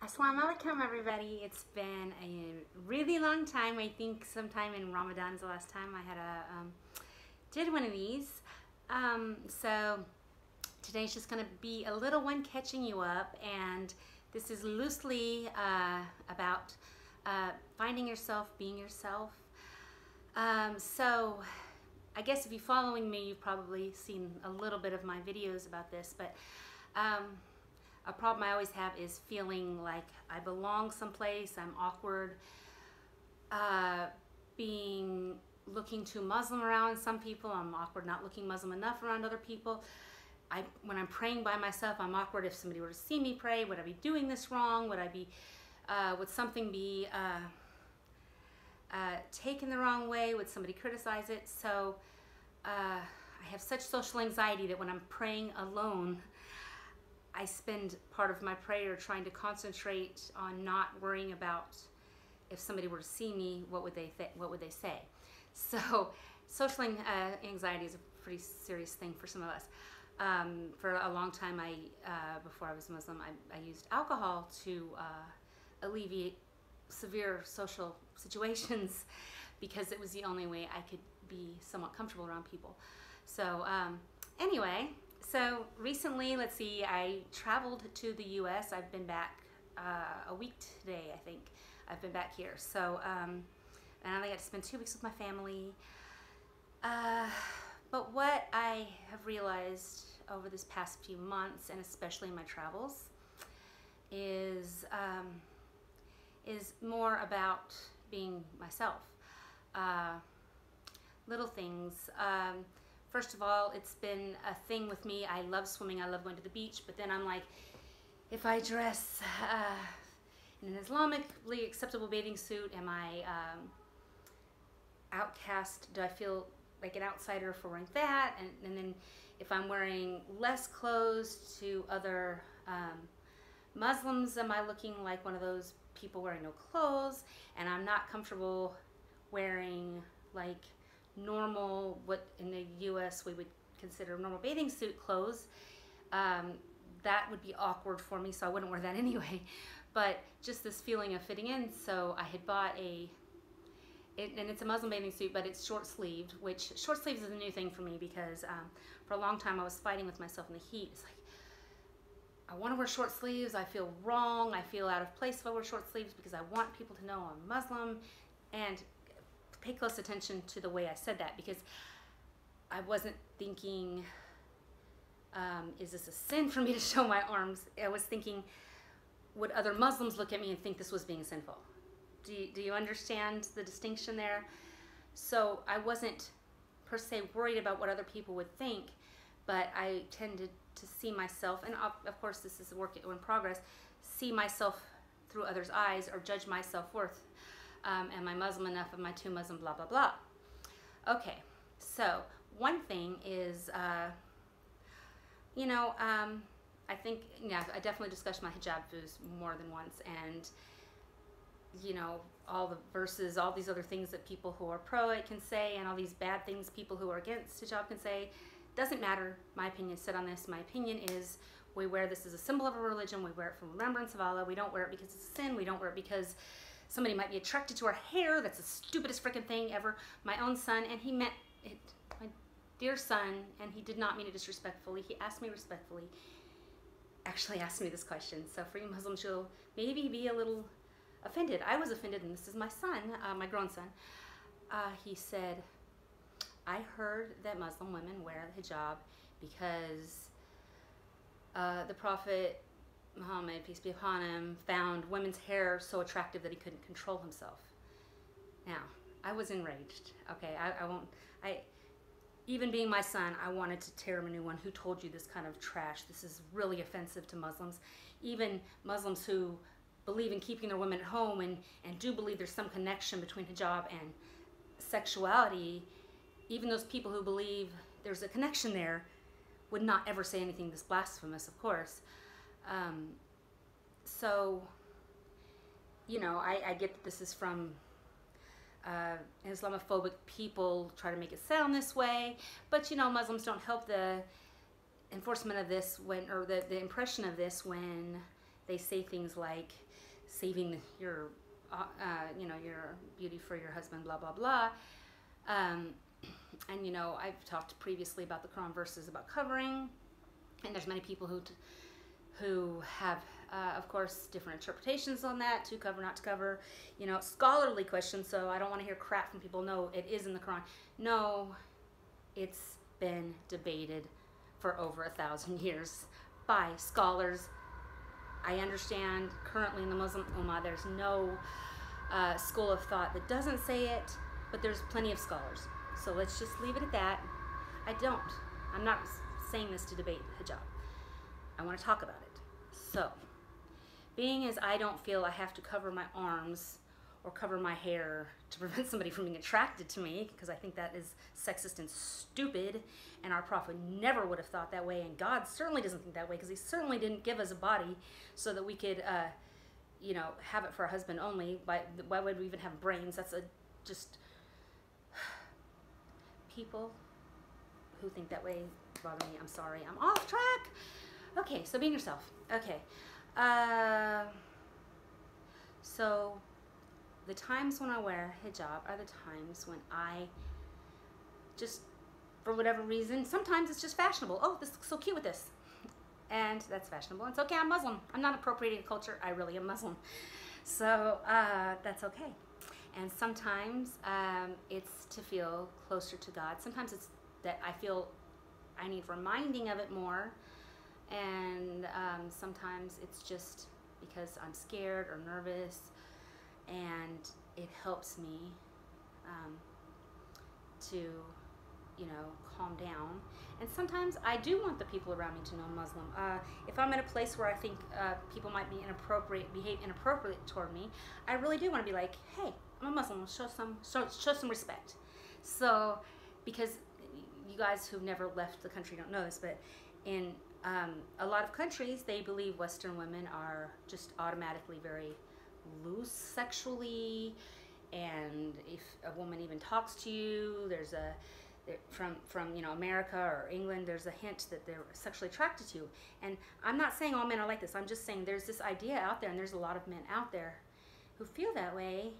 Assalamu alaikum, everybody. It's been a really long time. I think sometime in Ramadan is the last time I had did one of these. So today's just going to be a little one catching you up, and this is loosely about finding yourself, being yourself. So I guess if you're following me, you've probably seen a little bit of my videos about this, but a problem I always have is feeling like I belong someplace, I'm awkward, looking too Muslim around some people, I'm awkward not looking Muslim enough around other people. When I'm praying by myself, I'm awkward if somebody were to see me pray. Would I be doing this wrong? Would something be taken the wrong way? Would somebody criticize it? So I have such social anxiety that when I'm praying alone, I spend part of my prayer trying to concentrate on not worrying about if somebody were to see me, what would they say? So social anxiety is a pretty serious thing for some of us. For a long time, before I was Muslim, I used alcohol to alleviate severe social situations because it was the only way I could be somewhat comfortable around people. So anyway. So recently, let's see, I traveled to the U.S. I've been back a week today, I think. I've been back here. So, and I only got to spend 2 weeks with my family. But what I have realized over this past few months, and especially in my travels, is more about being myself. Little things. First of all, it's been a thing with me. I love swimming, I love going to the beach, but then I'm like, if I dress in an Islamically acceptable bathing suit, am I outcast? Do I feel like an outsider for wearing that? And then if I'm wearing less clothes to other Muslims, am I looking like one of those people wearing no clothes? And I'm not comfortable wearing like normal, what in the US we would consider normal bathing suit clothes. That would be awkward for me, so I wouldn't wear that anyway. But just this feeling of fitting in, so I had bought and it's a Muslim bathing suit, but it's short sleeved, which short sleeves is a new thing for me because for a long time I was fighting with myself in the heat. It's like, I want to wear short sleeves, I feel wrong, I feel out of place if I wear short sleeves because I want people to know I'm Muslim. And pay close attention to the way I said that, because I wasn't thinking, is this a sin for me to show my arms? I was thinking, would other Muslims look at me and think this was being sinful? Do you understand the distinction there? So I wasn't per se worried about what other people would think, but I tended to see myself, and of course this is a work in progress, see myself through others' eyes or judge my self-worth. Am I Muslim enough? Am I too Muslim? Blah, blah, blah. Okay, so one thing is, I think, I definitely discussed my hijab views more than once, and, all the verses, all these other things that people who are pro it can say, and all these bad things people who are against hijab can say. Doesn't matter. My opinion is set on this. My opinion is we wear this as a symbol of a religion. We wear it for remembrance of Allah. We don't wear it because it's a sin. We don't wear it because somebody might be attracted to our hair. That's the stupidest freaking thing ever. My own son, and he meant it, my dear son, and he did not mean it disrespectfully. He asked me respectfully, actually asked me this question. So for you Muslims, you'll maybe be a little offended. I was offended, and this is my son, my grown son. He said, I heard that Muslim women wear the hijab because the Prophet Muhammad, peace be upon him, found women's hair so attractive that he couldn't control himself. Now, I was enraged. Okay, even being my son, I wanted to tear him a new one. Who told you this kind of trash? This is really offensive to Muslims. Even Muslims who believe in keeping their women at home and do believe there's some connection between hijab and sexuality, even those people who believe there's a connection there would not ever say anything this blasphemous, of course. So, I get that this is from Islamophobic people try to make it sound this way, but Muslims don't help the enforcement of this or the impression of this when they say things like saving your, your beauty for your husband, blah, blah, blah. And, I've talked previously about the Quran verses about covering, and there's many people who have, of course, different interpretations on that, to cover, not to cover, scholarly questions, so I don't want to hear crap from people. No, it is in the Quran. No, it's been debated for over 1,000 years by scholars. I understand currently in the Muslim Ummah there's no school of thought that doesn't say it, but there's plenty of scholars. So let's just leave it at that. I'm not saying this to debate hijab. I want to talk about it. So, being as I don't feel I have to cover my arms or cover my hair to prevent somebody from being attracted to me, because I think that is sexist and stupid, and our Prophet never would have thought that way, and God certainly doesn't think that way, because he certainly didn't give us a body so that we could, have it for our husband only. Why would we even have brains? That's just people who think that way bother me. I'm sorry. I'm off track. Okay, so being yourself. Okay. So the times when I wear hijab are the times when I just, for whatever reason, sometimes it's just fashionable. Oh, this looks so cute with this. And that's fashionable. It's okay, I'm Muslim. I'm not appropriating culture. I really am Muslim. So that's okay. And sometimes it's to feel closer to God. Sometimes it's that I feel I need reminding of it more. And sometimes it's just because I'm scared or nervous, and it helps me to, calm down. And sometimes I do want the people around me to know I'm Muslim. If I'm in a place where I think people might behave inappropriate toward me, I really do want to be like, hey, I'm a Muslim. Show some respect. So, because you guys who've never left the country don't know this, but in a lot of countries, they believe Western women are just automatically very loose sexually, and if a woman even talks to you, there's from America or England, there's a hint that they're sexually attracted to you. And I'm not saying all men are like this. I'm just saying there's this idea out there, and there's a lot of men out there who feel that way.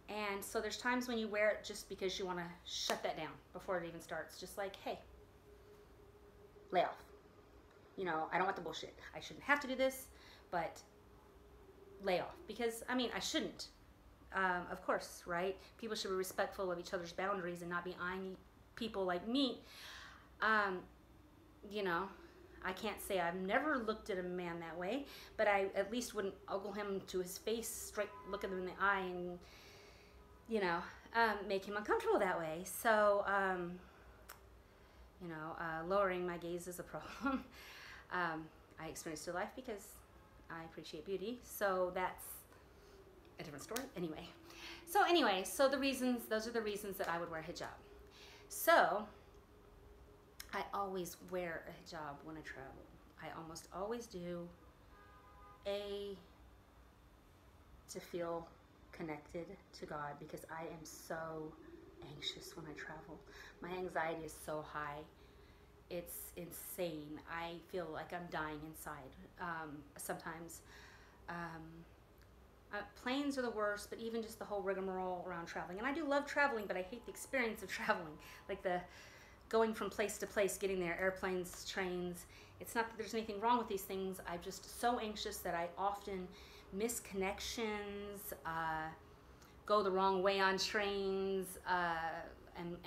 And so there's times when you wear it just because you want to shut that down before it even starts. Just like, hey, lay off. I don't want the bullshit. I shouldn't have to do this, but lay off. Because, I shouldn't. Of course, right? People should be respectful of each other's boundaries and not be eyeing people like me. I can't say I've never looked at a man that way, but I at least wouldn't ogle him to his face, straight look him in the eye, and, make him uncomfortable that way. So, lowering my gaze is a problem. I experienced it in life because I appreciate beauty, so that's a different story. So those are the reasons that I would wear hijab. So I always wear a hijab when I travel. I almost always do, to feel connected to God, because I am so anxious when I travel. My anxiety is so high. It's insane. I feel like I'm dying inside. Sometimes planes are the worst, but even just the whole rigmarole around traveling. And I do love traveling, but I hate the experience of traveling. Like the going from place to place, getting there, airplanes, trains. It's not that there's anything wrong with these things. I'm just so anxious that I often miss connections, go the wrong way on trains, and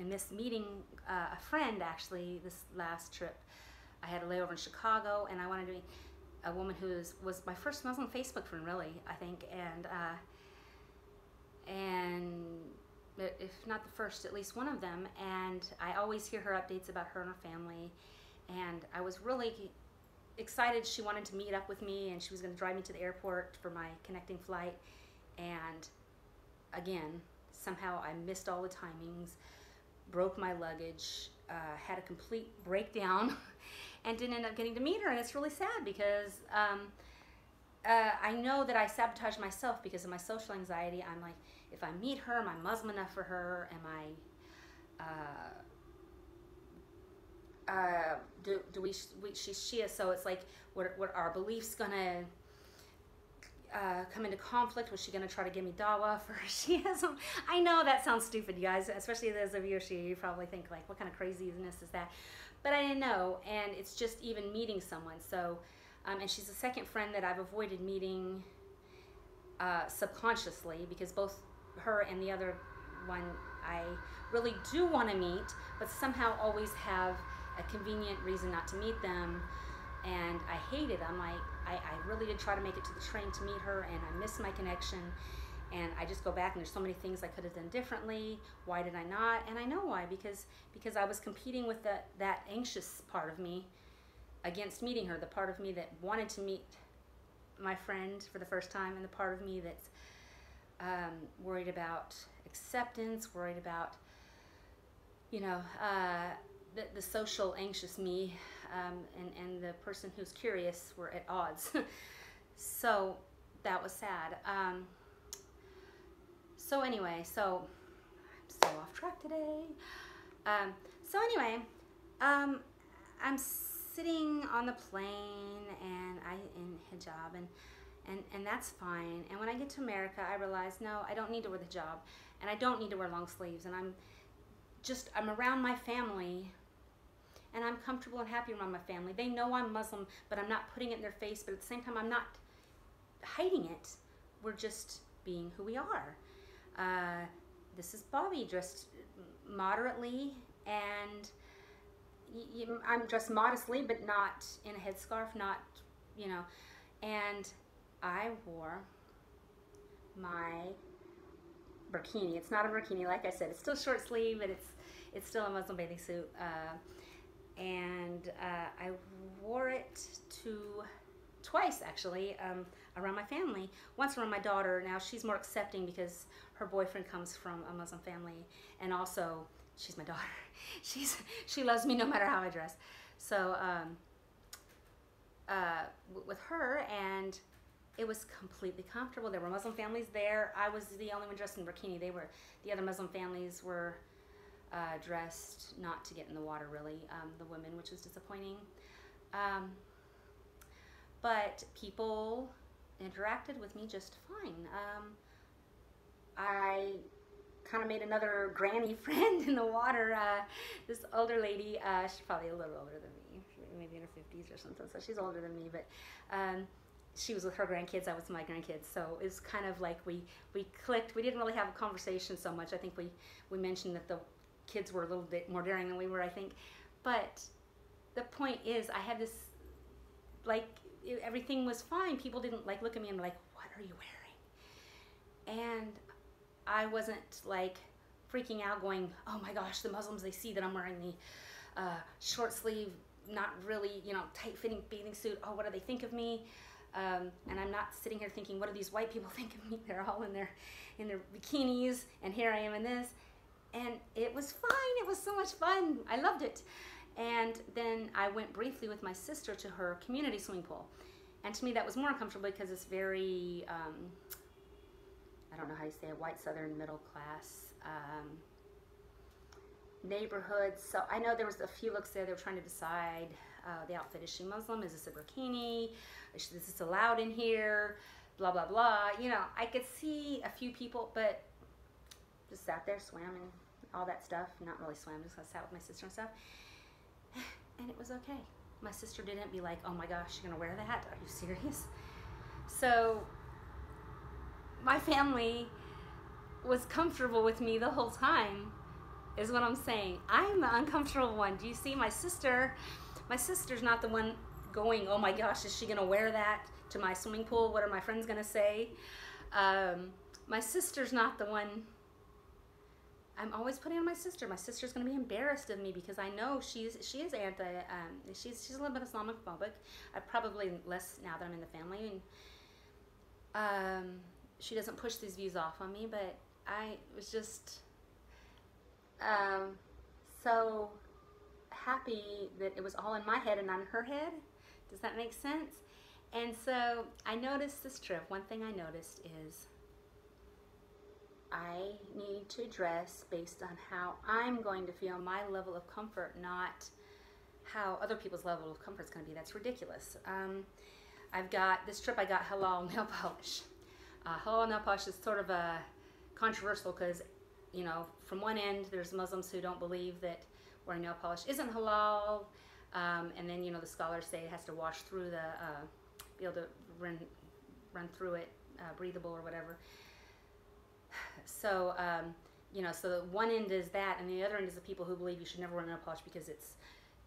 miss meeting a friend. Actually, this last trip, I had a layover in Chicago, and I wanted to meet a woman who was my first Muslim Facebook friend, really, I think, and if not the first, at least one of them. And I always hear her updates about her and her family, and I was really excited. She wanted to meet up with me, and she was going to drive me to the airport for my connecting flight. And again, somehow I missed all the timings, broke my luggage, had a complete breakdown, and didn't end up getting to meet her. And it's really sad because I know that I sabotage myself because of my social anxiety. I'm like, if I meet her, am I Muslim enough for her? Am I she's Shia, so it's like, what are our beliefs gonna come into conflict. Was she going to try to give me dawa for she hasn't? I know that sounds stupid, you guys, especially those of you you probably think like, what kind of craziness is that? But I didn't know, and it's just even meeting someone. So, and she's a second friend that I've avoided meeting subconsciously, because both her and the other one I really do want to meet, but somehow always have a convenient reason not to meet them. And I hate it. I'm like, I really did try to make it to the train to meet her, and I missed my connection. And I just go back, and there's so many things I could have done differently. Why did I not? And I know why, because I was competing with that anxious part of me against meeting her, the part of me that wanted to meet my friend for the first time, and the part of me that's worried about acceptance, worried about, you know, the social anxious me, and the person who's curious were at odds. So that was sad. So anyway, so I'm so off track today. So anyway, I'm sitting on the plane, and in hijab, and that's fine. And when I get to America, I realize, no, I don't need to wear the hijab, and I don't need to wear long sleeves, and I'm around my family, and I'm comfortable and happy around my family. They know I'm Muslim, but I'm not putting it in their face, but at the same time, I'm not hiding it. We're just being who we are. This is Bobby, dressed moderately, and I'm dressed modestly, but not in a headscarf, not, you know, and I wore my burkini. It's not a burkini, like I said. It's still short sleeve, but it's still a Muslim bathing suit. And I wore it twice, actually, around my family. Once around my daughter. Now she's more accepting because her boyfriend comes from a Muslim family, and also she's my daughter. She loves me no matter how I dress. So with her, and it was completely comfortable. There were Muslim families there. I was the only one dressed in bikini. The other Muslim families were dressed not to get in the water, really, the women, which was disappointing. But people interacted with me just fine. I kind of made another granny friend in the water. This older lady, she's probably a little older than me, maybe in her 50s or something, so she's older than me, but she was with her grandkids, I was with my grandkids, so it was kind of like we clicked. We didn't really have a conversation so much. I think we mentioned that the kids were a little bit more daring than we were, I think. But the point is, I had this, like, everything was fine. People didn't like look at me and be like, what are you wearing? And I wasn't like freaking out going, oh my gosh, the Muslims, they see that I'm wearing the short sleeve, not really, you know, tight fitting bathing suit. Oh, what do they think of me? And I'm not sitting here thinking, what do these white people think of me? They're all in their bikinis, and here I am in this. And it was fine. It was so much fun. I loved it. And then I went briefly with my sister to her community swimming pool. And to me, that was more uncomfortable because it's very, I don't know how you say it, white Southern middle class neighborhood. So I know there was a few looks there. They were trying to decide the outfit. Is she Muslim? Is this a burkini? Is this allowed in here? Blah, blah, blah. You know, I could see a few people, but just sat there, swam, and all that stuff. Not really swam, just sat with my sister and stuff. And it was okay. My sister didn't be like, oh my gosh, you're gonna wear that? Are you serious? So my family was comfortable with me the whole time, is what I'm saying. I'm the uncomfortable one. Do you see? My sister's not the one going, oh my gosh, is she gonna wear that to my swimming pool? What are my friends gonna say? My sister's not the one. I'm always putting on my sister. My sister's going to be embarrassed of me because I know she is anti. She's a little bit Islamophobic. Probably less now that I'm in the family, and she doesn't push these views off on me. But I was just so happy that it was all in my head and not in her head. Does that make sense? And so I noticed this trip. One thing I noticed is I need to dress based on how I'm going to feel, my level of comfort, not how other people's level of comfort is going to be. That's ridiculous. I've got, this trip I got halal nail polish. Halal nail polish is sort of controversial because, you know, from one end there's Muslims who don't believe that wearing nail polish isn't halal, and then, you know, the scholars say it has to wash through the, be able to run through it, breathable or whatever. So, you know, so one end is that, and the other end is the people who believe you should never wear nail polish because it's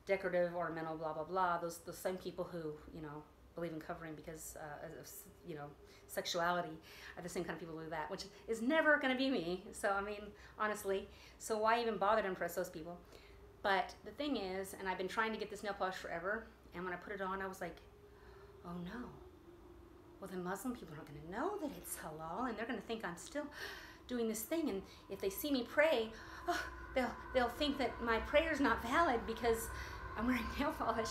decorative, ornamental, blah, blah, blah. Those same people who, you know, believe in covering because of, you know, sexuality are the same kind of people who do that, which is never going to be me. So, I mean, honestly, so why even bother to impress those people? But the thing is, and I've been trying to get this nail polish forever, and when I put it on, I was like, oh no. Well, the Muslim people aren't going to know that it's halal, and they're going to think I'm still doing this thing, and if they see me pray, oh, they'll think that my prayer's not valid because I'm wearing nail polish.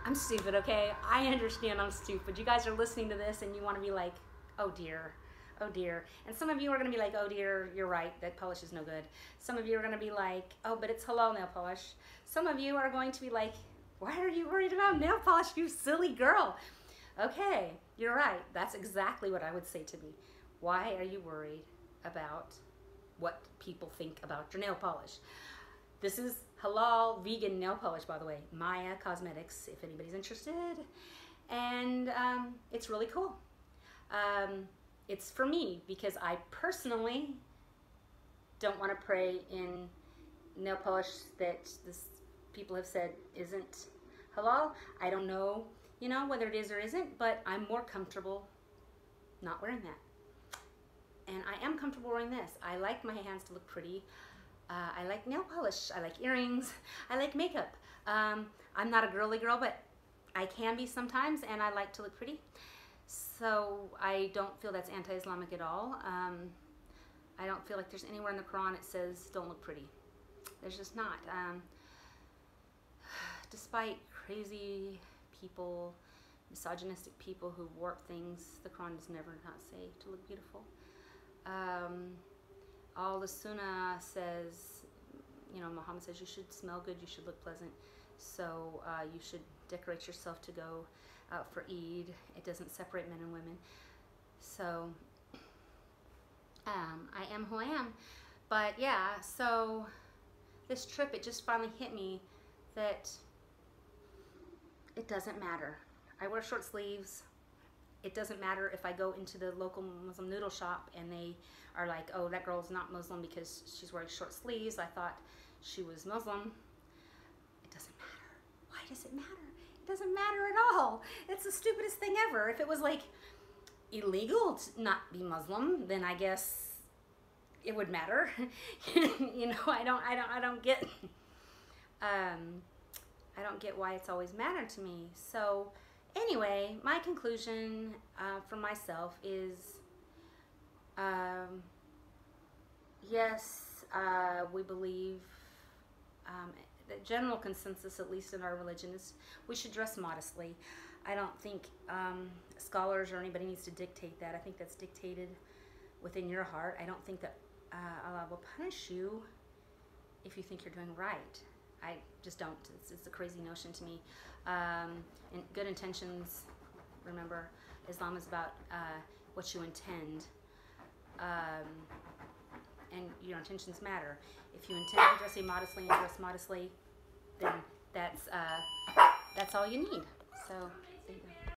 I'm stupid, okay? I understand I'm stupid. You guys are listening to this and you want to be like, oh dear, oh dear. And some of you are going to be like, oh dear, you're right, that polish is no good. Some of you are going to be like, oh, but it's halal nail polish. Some of you are going to be like, why are you worried about nail polish, you silly girl? Okay, you're right. That's exactly what I would say to me. Why are you worried about what people think about your nail polish? This is halal vegan nail polish, by the way. Maya Cosmetics, if anybody's interested. And it's really cool. It's for me because I personally don't want to pray in nail polish that people have said isn't halal. I don't know, you know, whether it is or isn't, but I'm more comfortable not wearing that. And I am comfortable wearing this. I like my hands to look pretty. I like nail polish. I like earrings. I like makeup. I'm not a girly girl, but I can be sometimes, and I like to look pretty. So I don't feel that's anti-Islamic at all. I don't feel like there's anywhere in the Quran it says don't look pretty. There's just not. Despite crazy people, misogynistic people who warp things, the Quran does never not say to look beautiful. All the Sunnah says, you know, Muhammad says you should smell good, you should look pleasant. So you should decorate yourself to go out for Eid. It doesn't separate men and women. So I am who I am. But yeah, so this trip, it just finally hit me that it doesn't matter. I wear short sleeves. It doesn't matter if I go into the local Muslim noodle shop and they are like, oh, that girl's not Muslim because she's wearing short sleeves. I thought she was Muslim. It doesn't matter. Why does it matter? It doesn't matter at all. It's the stupidest thing ever. If it was like illegal to not be Muslim, then I guess it would matter. You know, I don't get I don't get why it's always mattered to me. So anyway, my conclusion for myself is, yes, we believe, the general consensus, at least in our religion, is we should dress modestly. I don't think scholars or anybody needs to dictate that. I think that's dictated within your heart. I don't think that Allah will punish you if you think you're doing right. I just don't. It's a crazy notion to me. And good intentions, remember, Islam is about what you intend. And your intentions matter. If you intend to dress modestly and dress modestly, then that's all you need. So, there you go.